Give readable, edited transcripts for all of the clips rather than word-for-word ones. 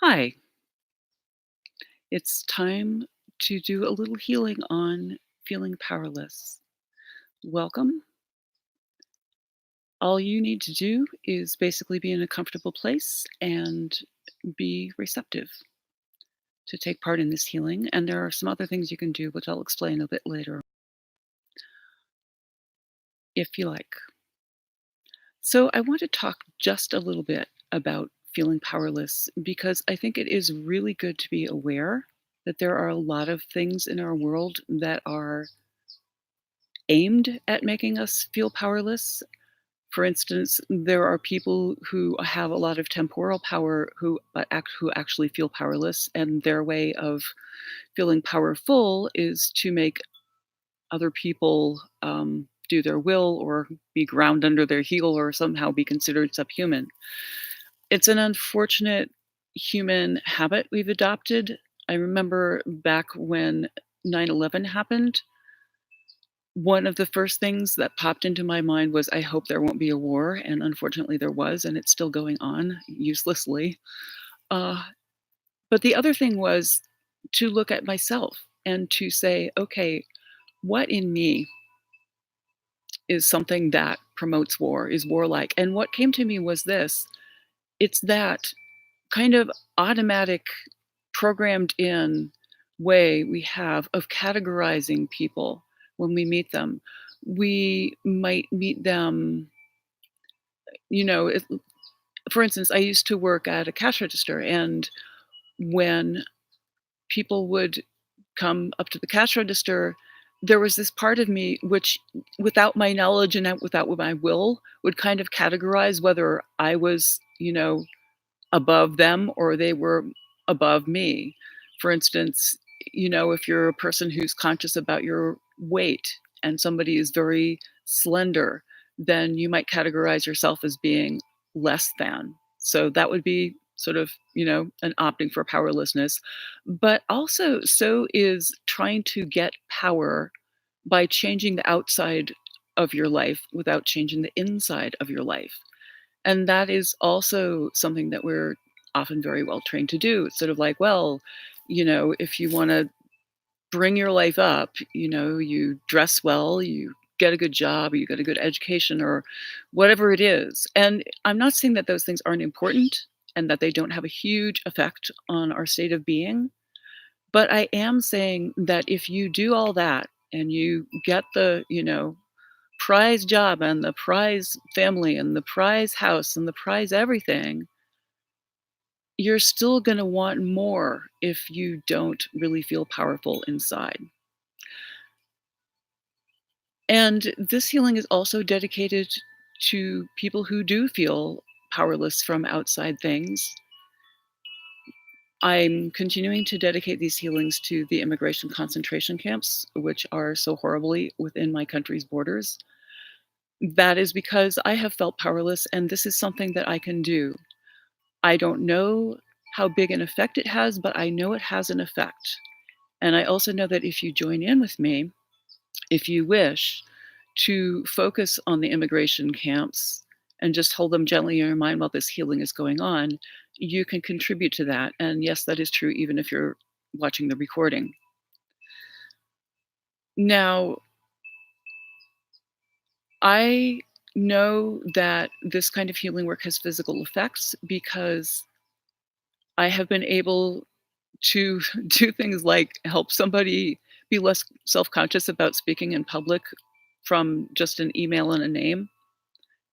Hi, it's time to do a little healing on feeling powerless. Welcome. All you need to do is basically be in a comfortable place and be receptive to take part in this healing. And there are some other things you can do, which I'll explain a bit later if you like. So, I want to talk just a little bit about feeling powerless because I think it is really good to be aware that there are a lot of things in our world that are aimed at making us feel powerless. For instance, there are people who have a lot of temporal power who actually feel powerless, and their way of feeling powerful is to make other people do their will or be ground under their heel or somehow be considered subhuman. It's an unfortunate human habit we've adopted. I remember back when 9/11 happened, one of the first things that popped into my mind was, "I hope there won't be a war," and unfortunately there was, and it's still going on uselessly. Uh, but the other thing was to look at myself and to say, "Okay, what in me is something that promotes war, is warlike?" And what came to me was this: it's that kind of automatic, programmed in way we have of categorizing people when we meet them. We might meet them, you know, if, for instance, I used to work at a cash register, and when people would come up to the cash register, there was this part of me which, without my knowledge and without my will, would kind of categorize whether I was, above them or they were above me. For instance, if you're a person who's conscious about your weight and somebody is very slender, then you might categorize yourself as being less than. So that would be sort of, an opting for powerlessness. But also, so is trying to get power by changing the outside of your life without changing the inside of your life. And that is also something that we're often very well trained to do. It's sort of like, well, if you want to bring your life up, you dress well, you get a good job, you get a good education, or whatever it is. And I'm not saying that those things aren't important and that they don't have a huge effect on our state of being. But I am saying that if you do all that and you get the, prize job and the prize family and the prize house and the prize everything, you're still going to want more if you don't really feel powerful inside. And this healing is also dedicated to people who do feel powerless from outside things. I'm continuing to dedicate these healings to the immigration concentration camps, which are so horribly within my country's borders. That is because I have felt powerless, and this is something that I can do. I don't know how big an effect it has, but I know it has an effect. And I also know that if you join in with me, if you wish to focus on the immigration camps and just hold them gently in your mind while this healing is going on, you can contribute to that. And yes, that is true, even if you're watching the recording. Now, I know that this kind of healing work has physical effects because I have been able to do things like help somebody be less self-conscious about speaking in public from just an email and a name.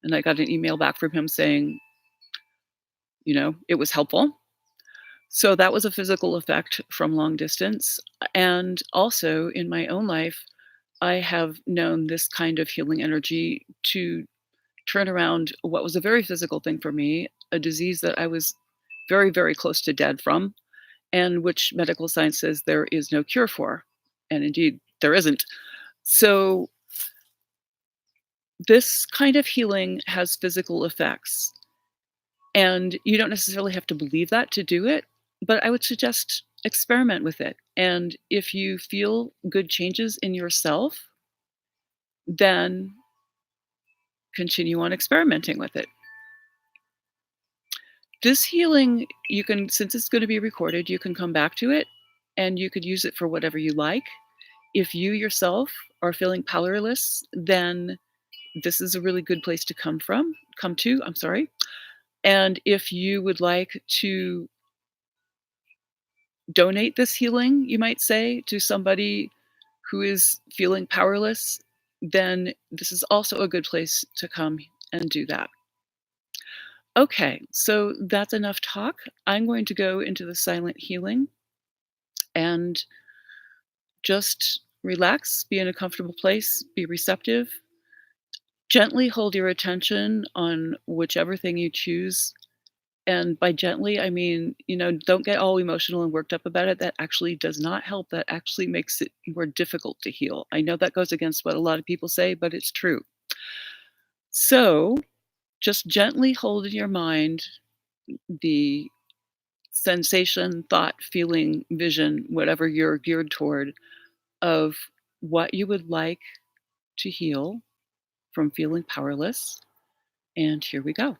And I got an email back from him saying, it was helpful. So that was a physical effect from long distance. And also in my own life, I have known this kind of healing energy to turn around what was a very physical thing for me, a disease that I was very, very close to dead from, and which medical science says there is no cure for. And indeed, there isn't. So, this kind of healing has physical effects. And you don't necessarily have to believe that to do it, but I would suggest experiment with it. And if you feel good changes in yourself, then continue on experimenting with it. This healing, you can since it's gonna be recorded, you can come back to it, and you could use it for whatever you like. If you yourself are feeling powerless, then this is a really good place to come to, I'm sorry. And if you would like to donate this healing, you might say, to somebody who is feeling powerless, then this is also a good place to come and do that. Okay, so that's enough talk. I'm going to go into the silent healing and just relax, be in a comfortable place, be receptive. Gently hold your attention on whichever thing you choose. And by gently, I mean, don't get all emotional and worked up about it. That actually does not help. That actually makes it more difficult to heal. I know that goes against what a lot of people say, but it's true. So just gently hold in your mind the sensation, thought, feeling, vision, whatever you're geared toward, of what you would like to heal from feeling powerless. And here we go.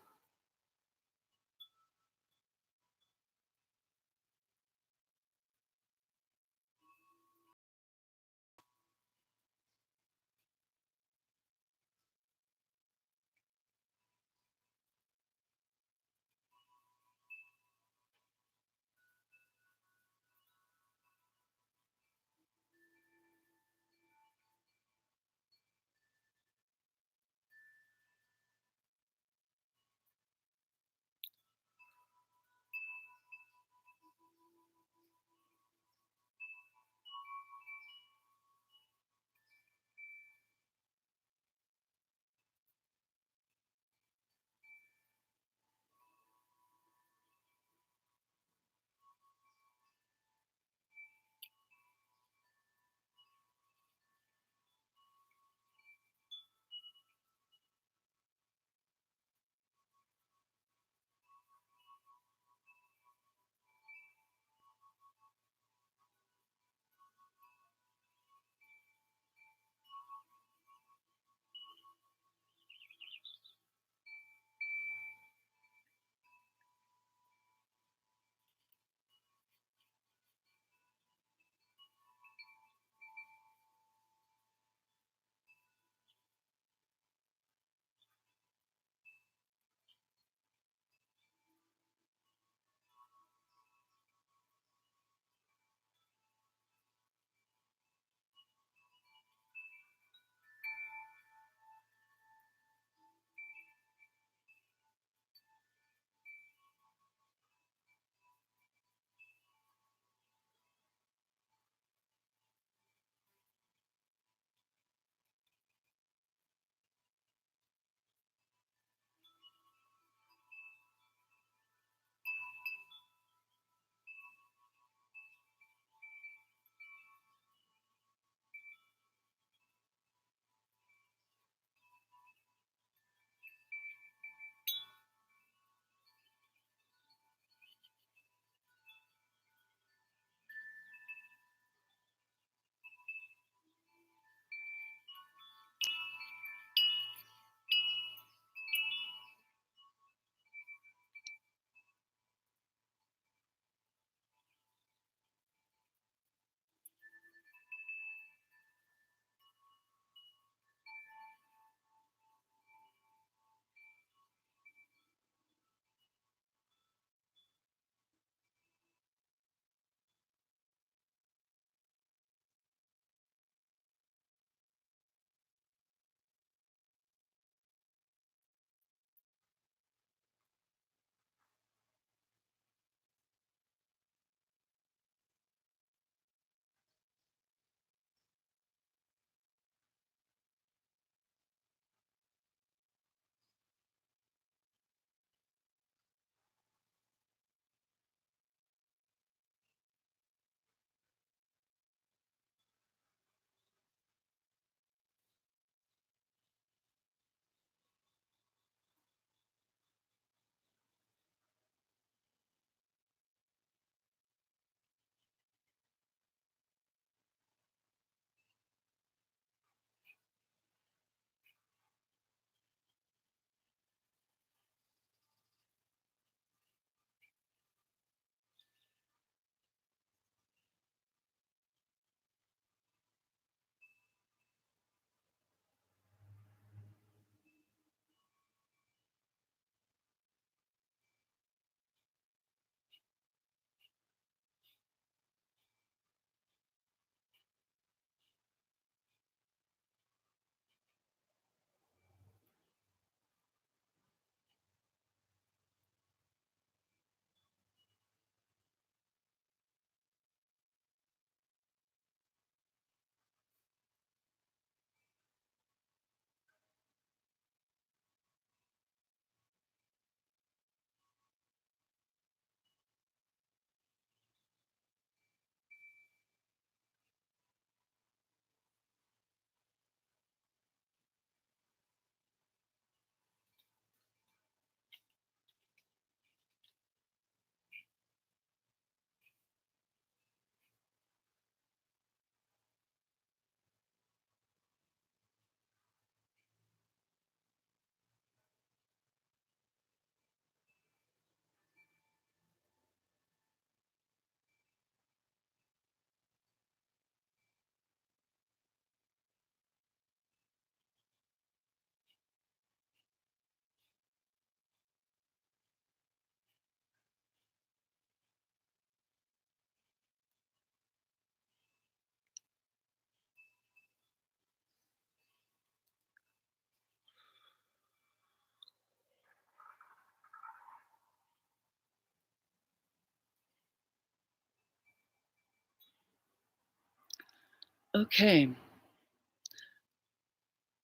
Okay,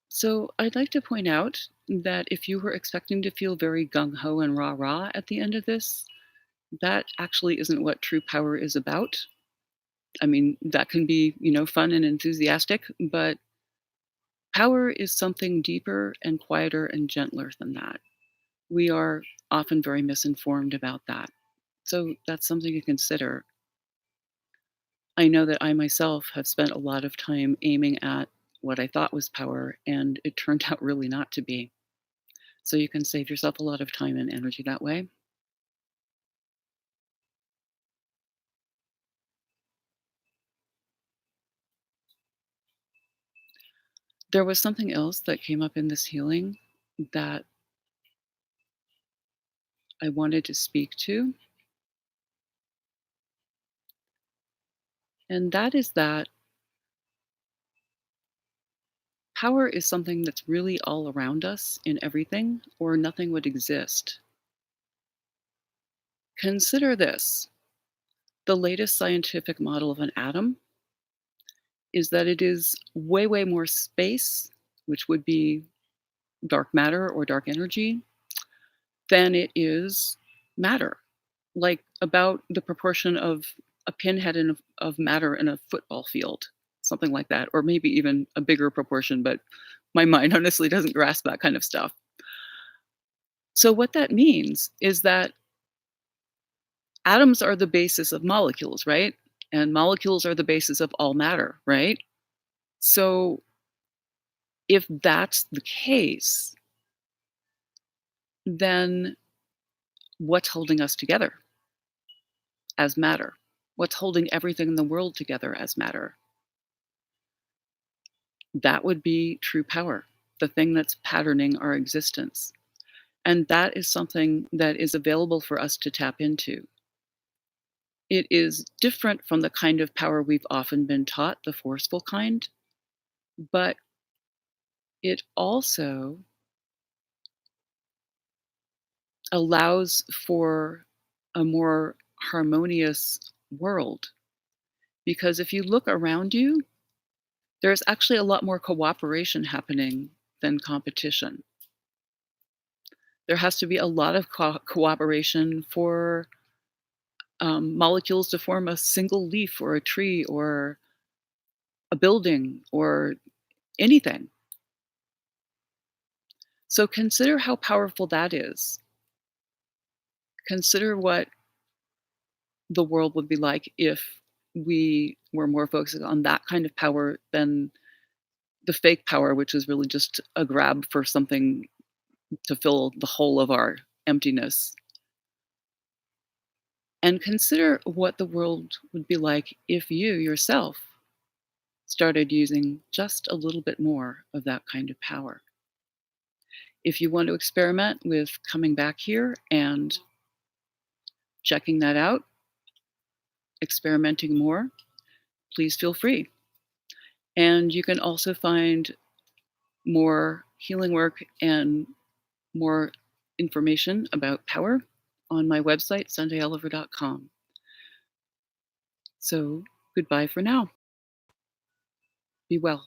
so I'd like to point out that if you were expecting to feel very gung ho and rah rah at the end of this, that actually isn't what true power is about. I mean, that can be, fun and enthusiastic, but power is something deeper and quieter and gentler than that. We are often very misinformed about that. So that's something to consider. I know that I myself have spent a lot of time aiming at what I thought was power, and it turned out really not to be. So you can save yourself a lot of time and energy that way. There was something else that came up in this healing that I wanted to speak to, and that is that power is something that's really all around us in everything, or nothing would exist. Consider this: the latest scientific model of an atom is that it is way, way more space, which would be dark matter or dark energy, than it is matter. Like about the proportion of a pinhead of matter in a football field, something like that, or maybe even a bigger proportion, but my mind honestly doesn't grasp that kind of stuff. So, what that means is that atoms are the basis of molecules, right? And molecules are the basis of all matter, right? So, if that's the case, then what's holding us together as matter? What's holding everything in the world together as matter? That would be true power, the thing that's patterning our existence. And that is something that is available for us to tap into. It is different from the kind of power we've often been taught, the forceful kind, but it also allows for a more harmonious world. Because if you look around you, there's actually a lot more cooperation happening than competition. There has to be a lot of cooperation for molecules to form a single leaf or a tree or a building or anything. So consider how powerful that is. Consider what the world would be like if we were more focused on that kind of power than the fake power, which is really just a grab for something to fill the hole of our emptiness. And consider what the world would be like if you yourself started using just a little bit more of that kind of power. If you want to experiment with coming back here and checking that out, experimenting more, please feel free. And you can also find more healing work and more information about power on my website, sundayoliver.com. So goodbye for now. Be well.